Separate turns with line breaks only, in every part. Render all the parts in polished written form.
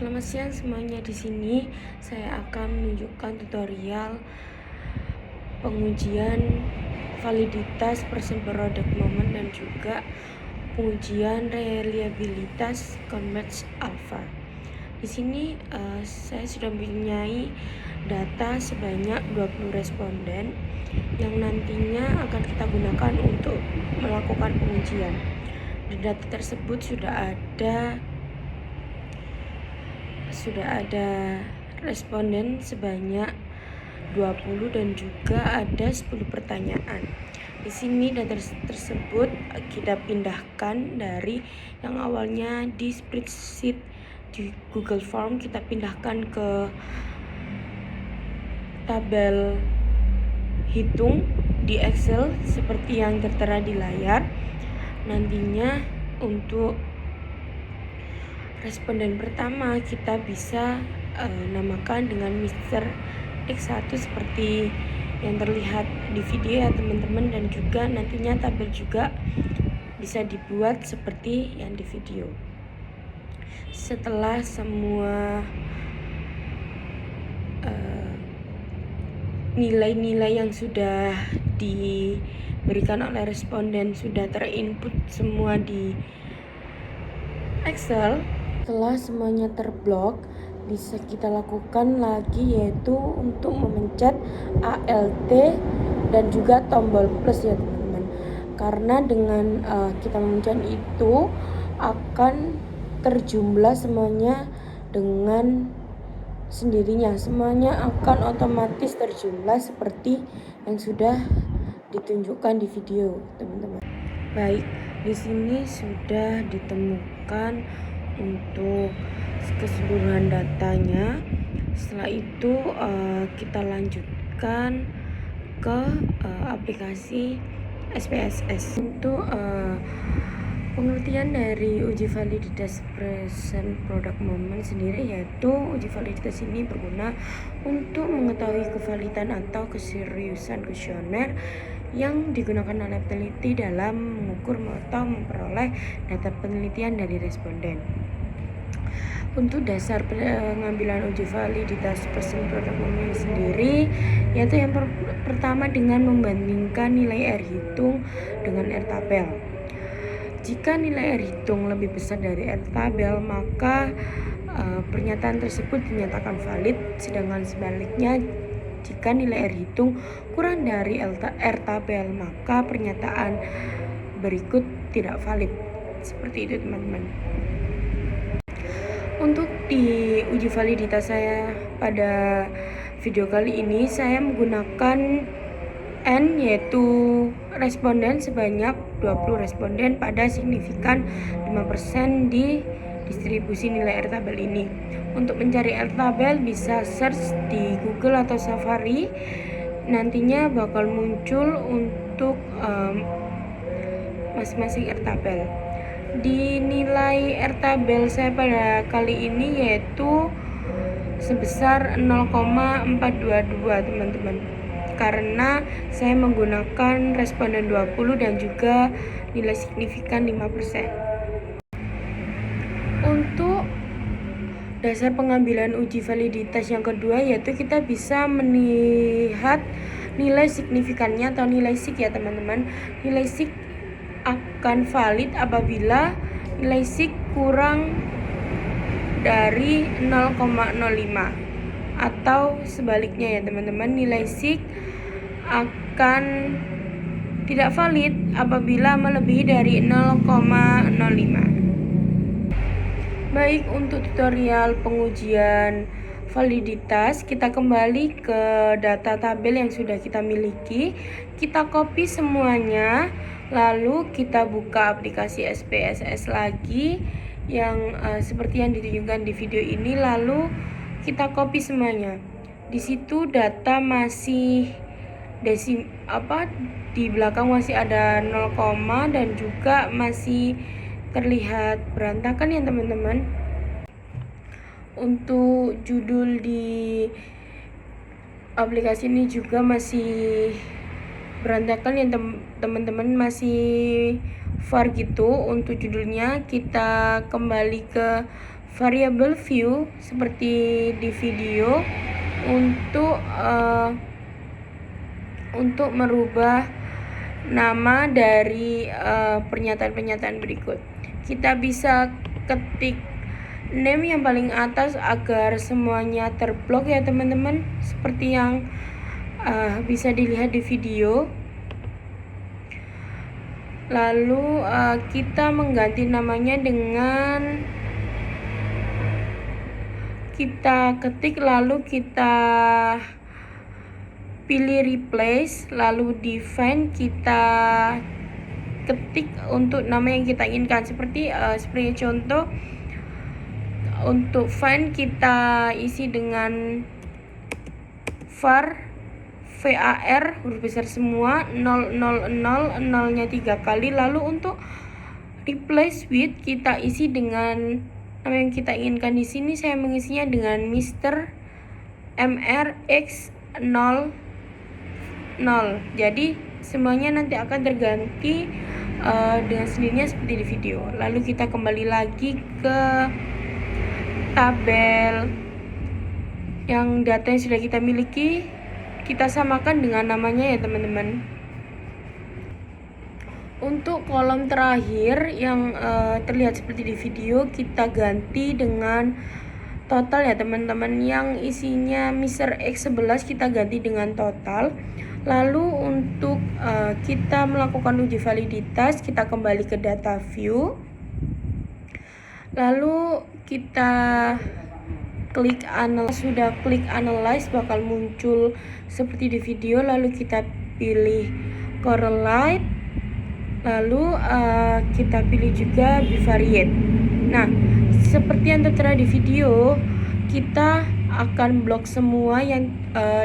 Selamat siang semuanya. Di sini saya akan menunjukkan tutorial pengujian validitas person product moment dan juga pengujian reliabilitas Converge Alpha. Di sini saya sudah mempunyai data sebanyak 20 responden yang nantinya akan kita gunakan untuk melakukan pengujian. Di data tersebut sudah ada responden sebanyak 20 dan juga ada 10 pertanyaan. Di sini data tersebut kita pindahkan dari yang awalnya di spreadsheet di Google Form, kita pindahkan ke tabel hitung di Excel seperti yang tertera di layar. Nantinya untuk responden pertama kita bisa namakan dengan Mr. X1 seperti yang terlihat di video ya teman-teman, dan juga nantinya tabel juga bisa dibuat seperti yang di video. Setelah semua nilai-nilai yang sudah diberikan oleh responden sudah terinput semua di Excel, setelah semuanya terblok, bisa kita lakukan lagi yaitu untuk memencet ALT dan juga tombol plus ya teman-teman. Karena dengan kita memencet itu akan terjumlah semuanya dengan sendirinya, semuanya akan otomatis terjumlah seperti yang sudah ditunjukkan di video teman-teman. Baik, di sini sudah ditemukan untuk keseluruhan datanya. Setelah itu kita lanjutkan ke aplikasi SPSS. Untuk pengertian dari uji validitas person product moment sendiri, yaitu uji validitas ini berguna untuk mengetahui kevalidan atau keseriusan kuesioner yang digunakan oleh peneliti dalam mengukur atau memperoleh data penelitian dari responden. Untuk dasar pengambilan uji validitas person product moment sendiri, yaitu yang pertama dengan membandingkan nilai R hitung dengan R tabel. Jika nilai R hitung lebih besar dari R tabel, maka pernyataan tersebut dinyatakan valid, sedangkan sebaliknya jika nilai R hitung kurang dari R tabel, maka pernyataan berikut tidak valid. Seperti itu teman-teman. Untuk di uji validitas saya pada video kali ini, saya menggunakan N, yaitu responden sebanyak 20 responden pada signifikan 5% di distribusi nilai R tabel ini. Untuk mencari R tabel bisa search di Google atau Safari, nantinya bakal muncul untuk masing-masing R tabel. Di nilai R tabel saya pada kali ini yaitu sebesar 0,422 teman-teman, karena saya menggunakan responden 20 dan juga nilai signifikan 5%. Untuk dasar pengambilan uji validitas yang kedua, yaitu kita bisa melihat nilai signifikannya atau nilai sig ya teman-teman. Nilai sig akan valid apabila nilai sig kurang dari 0,05 atau sebaliknya ya teman-teman. Nilai sig akan tidak valid apabila melebihi dari 0,05. Baik, untuk tutorial pengujian validitas, kita kembali ke data tabel yang sudah kita miliki. Kita copy semuanya, lalu kita buka aplikasi SPSS lagi yang seperti yang ditunjukkan di video ini, lalu kita copy semuanya. Di situ data masih di belakang masih ada 0, dan juga masih terlihat berantakan ya teman-teman. Untuk judul di aplikasi ini juga masih berantakan ya teman-teman, masih var gitu. Untuk judulnya kita kembali ke variable view seperti di video untuk merubah nama dari pernyataan-pernyataan berikut. Kita bisa ketik name yang paling atas agar semuanya terblok ya teman-teman, seperti yang bisa dilihat di video. Lalu kita mengganti namanya dengan kita ketik, lalu kita pilih replace, lalu define, kita ketik untuk nama yang kita inginkan. Seperti contoh, untuk find kita isi dengan var huruf besar semua, 000, 0-nya 3 kali. Lalu untuk replace with kita isi dengan nama yang kita inginkan. Di sini saya mengisinya dengan Mr. MRX00. Jadi semuanya nanti akan terganti dengan sendirinya seperti di video. Lalu kita kembali lagi ke tabel yang data yang sudah kita miliki, kita samakan dengan namanya ya teman-teman. Untuk kolom terakhir yang terlihat seperti di video, kita ganti dengan total ya teman-teman. Yang isinya Mr. X11 kita ganti dengan total. Lalu untuk kita melakukan uji validitas, kita kembali ke data view. Lalu kita klik analyze. Sudah klik analyze bakal muncul seperti di video. Lalu kita pilih correlate. Lalu kita pilih juga bivariate. Nah, seperti yang tertera di video, kita akan blok semua yang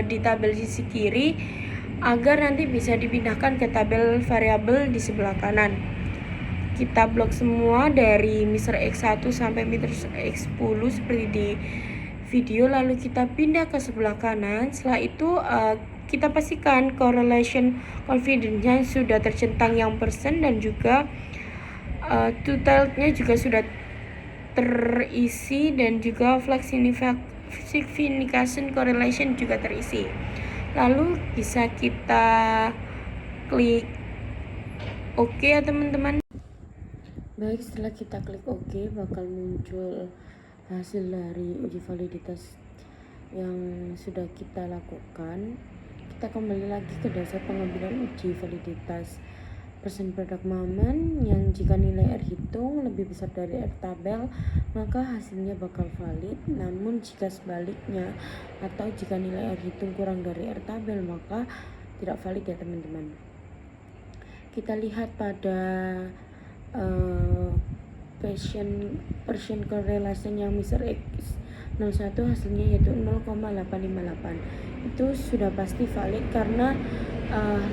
di tabel sisi kiri agar nanti bisa dipindahkan ke tabel variabel di sebelah kanan. Kita blok semua dari Mr. X1 sampai Mr. X10 seperti di video, lalu kita pindah ke sebelah kanan. Setelah itu kita pastikan correlation confidence-nya sudah tercentang yang persen, dan juga total-nya juga sudah terisi, dan juga flex signification correlation juga terisi. Lalu bisa kita klik OK ya teman-teman. Baik, setelah kita klik OK bakal muncul hasil dari uji validitas yang sudah kita lakukan. Kita kembali lagi ke dasar pengambilan uji validitas persen product moment, yang jika nilai R hitung lebih besar dari R tabel maka hasilnya bakal valid. Namun jika sebaliknya atau jika nilai R hitung kurang dari R tabel maka tidak valid ya teman-teman. Kita lihat pada percent correlation yang Mr. X01 hasilnya yaitu 0,858. Itu sudah pasti valid karena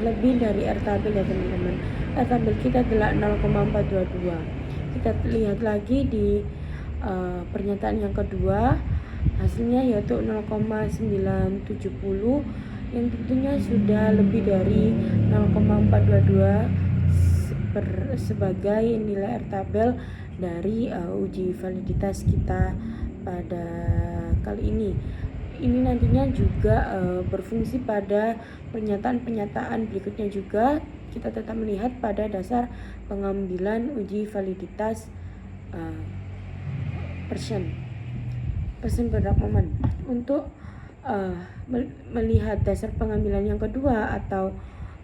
lebih dari R tabel ya teman-teman. R tabel kita adalah 0,422. Kita lihat lagi di pernyataan yang kedua, hasilnya yaitu 0,970, yang tentunya sudah lebih dari 0,422 sebagai nilai R tabel dari uji validitas kita pada kali ini. Ini nantinya juga berfungsi pada pernyataan-pernyataan berikutnya juga. Kita tetap melihat pada dasar pengambilan uji validitas persen product moment. Untuk melihat dasar pengambilan yang kedua atau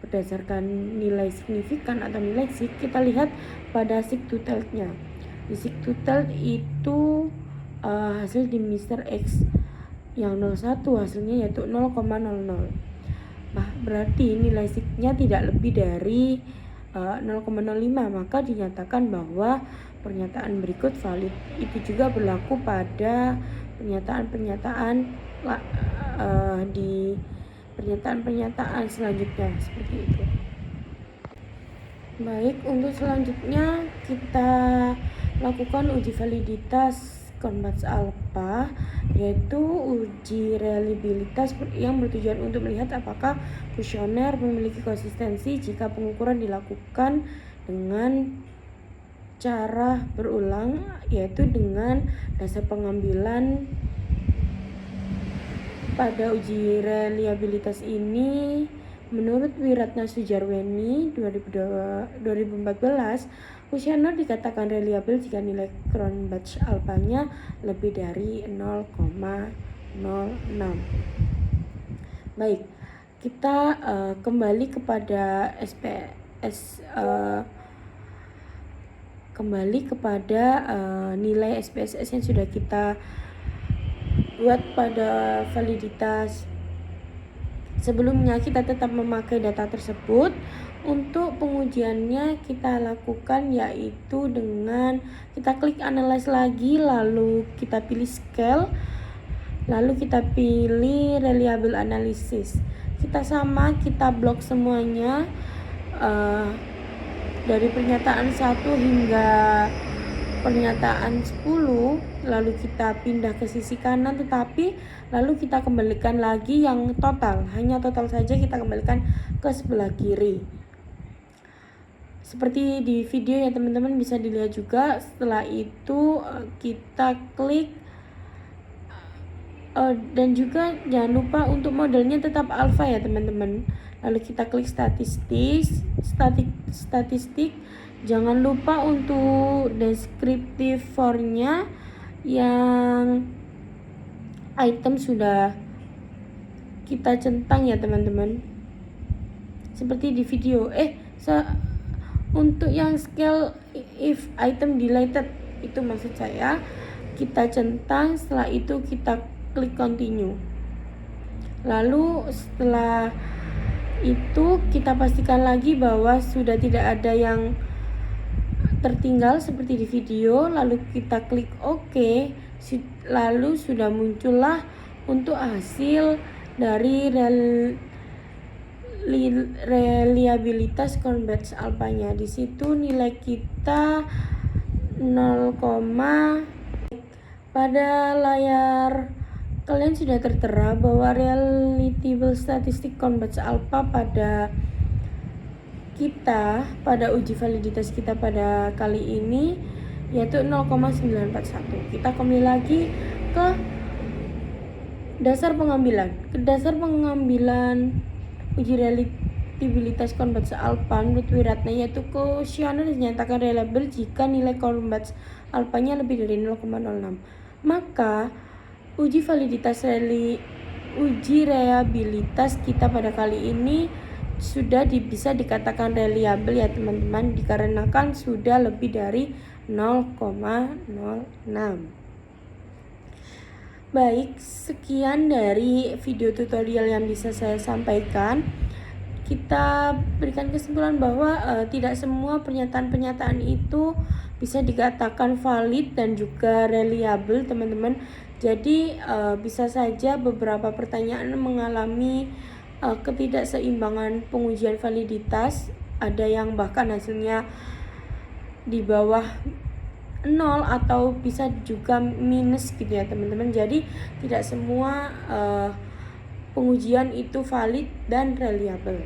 berdasarkan nilai signifikan atau nilai sig, kita lihat pada sig to telt-nya. Di sig to telt itu hasil di Mr. X yang 01 hasilnya yaitu 0,00. Nah, berarti nilai sig-nya tidak lebih dari 0,05, maka dinyatakan bahwa pernyataan berikut valid. Itu juga berlaku pada pernyataan-pernyataan di pernyataan-pernyataan selanjutnya seperti itu. Baik, untuk selanjutnya kita lakukan uji validitas Converge Alpha, yaitu uji reliabilitas yang bertujuan untuk melihat apakah kuesioner memiliki konsistensi jika pengukuran dilakukan dengan secara berulang, yaitu dengan dasar pengambilan pada uji reliabilitas ini. Menurut Wiratna Sujarweni 2014, kuesioner dikatakan reliabel jika nilai Cronbach alpha-nya lebih dari 0,06. Baik, kita kembali kepada nilai SPSS yang sudah kita buat pada validitas. Sebelumnya kita tetap memakai data tersebut. Untuk pengujiannya kita lakukan yaitu dengan kita klik analyze lagi, lalu kita pilih scale, lalu kita pilih reliable analysis. Kita blok semuanya dari pernyataan 1 hingga pernyataan 10, lalu kita pindah ke sisi kanan, tetapi lalu kita kembalikan lagi yang total, hanya total saja kita kembalikan ke sebelah kiri. Seperti di video ya teman-teman, bisa dilihat juga. Setelah itu kita klik dan juga jangan lupa untuk modelnya tetap alpha ya teman-teman. Lalu kita klik statistik. Jangan lupa untuk deskriptif for-nya yang item sudah kita centang ya teman-teman, seperti di video. Untuk yang scale if item deleted itu maksud saya, kita centang, setelah itu kita klik continue. Lalu setelah itu kita pastikan lagi bahwa sudah tidak ada yang tertinggal seperti di video, lalu kita klik OK. Lalu sudah muncullah untuk hasil dari reliabilitas Cronbach alpha-nya. Di situ nilai kita 0, pada layar kalian sudah tertera bahwa reliable statistik Cronbach alpha pada uji validitas kita pada kali ini yaitu 0,941. Kita kembali lagi ke dasar pengambilan. Uji reliabilitas Cronbach alpha menurut Wiratna yaitu kuesioner dinyatakan reliable jika nilai Cronbach alpha-nya lebih dari 0,06. Maka uji reliabilitas kita pada kali ini sudah bisa dikatakan reliable ya teman-teman, dikarenakan sudah lebih dari 0,06. Baik, sekian dari video tutorial yang bisa saya sampaikan. Kita berikan kesimpulan bahwa tidak semua pernyataan-pernyataan itu bisa dikatakan valid dan juga reliable teman-teman. Jadi bisa saja beberapa pertanyaan mengalami ketidakseimbangan pengujian validitas. Ada yang bahkan hasilnya di bawah 0 atau bisa juga minus gitu ya teman-teman. Jadi tidak semua pengujian itu valid dan reliable.